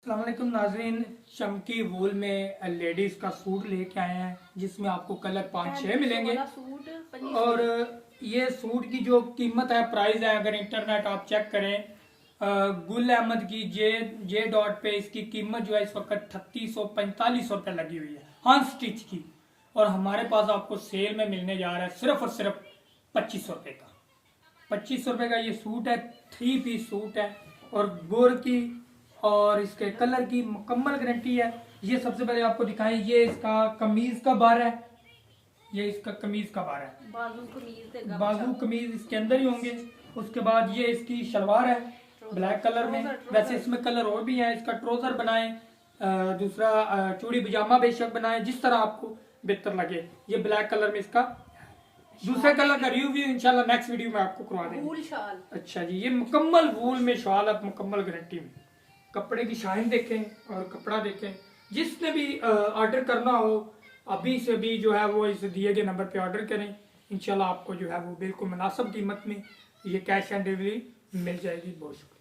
अस्सलाम वालेकुम नाज़रीन, चमकी वूल में लेडीज का सूट लेके आए हैं जिसमें आपको कलर 5-6 मिलेंगे। और ये सूट की जो कीमत है, प्राइस है, अगर इंटरनेट आप चेक करें गुल अहमद की जे डॉट पे इसकी कीमत जो है इस वक्त 3845 रुपये लगी हुई है अनस्टिच की। और हमारे पास आपको सेल में मिलने जा रहा है सिर्फ और सिर्फ 25 रुपये का। 25 रुपये का ये सूट है, 3 पीस सूट है और गोर की और इसके कलर की मुकम्मल गारंटी है। ये सबसे पहले आपको दिखाएं, ये इसका कमीज का बार है, ये इसका कमीज का बार है, बाजू कमीज इसके अंदर ही होंगे। उसके बाद ये इसकी शलवार है ब्लैक कलर में, वैसे इसमें कलर और भी है। इसका ट्राउजर बनाए, दूसरा चूड़ी पजामा बेशक बनाए, जिस तरह आपको बेहतर लगे। ये ब्लैक कलर में इसका दूसरे कलर का रिव्यू इंशाल्लाह नेक्स्ट वीडियो में आपको करवा देंगे। अच्छा जी, ये मुकम्मल वूल में शॉल है, मुकम्मल गारंटी में। कपड़े की शाइन देखें और कपड़ा देखें। जिसने भी ऑर्डर करना हो अभी से भी जो है वो इस दिए गए नंबर पे ऑर्डर करें। इंशाल्लाह आपको जो है वो बिल्कुल मुनासिब कीमत में ये कैश ऑन डिलीवरी मिल जाएगी। बहुत शुक्रिया।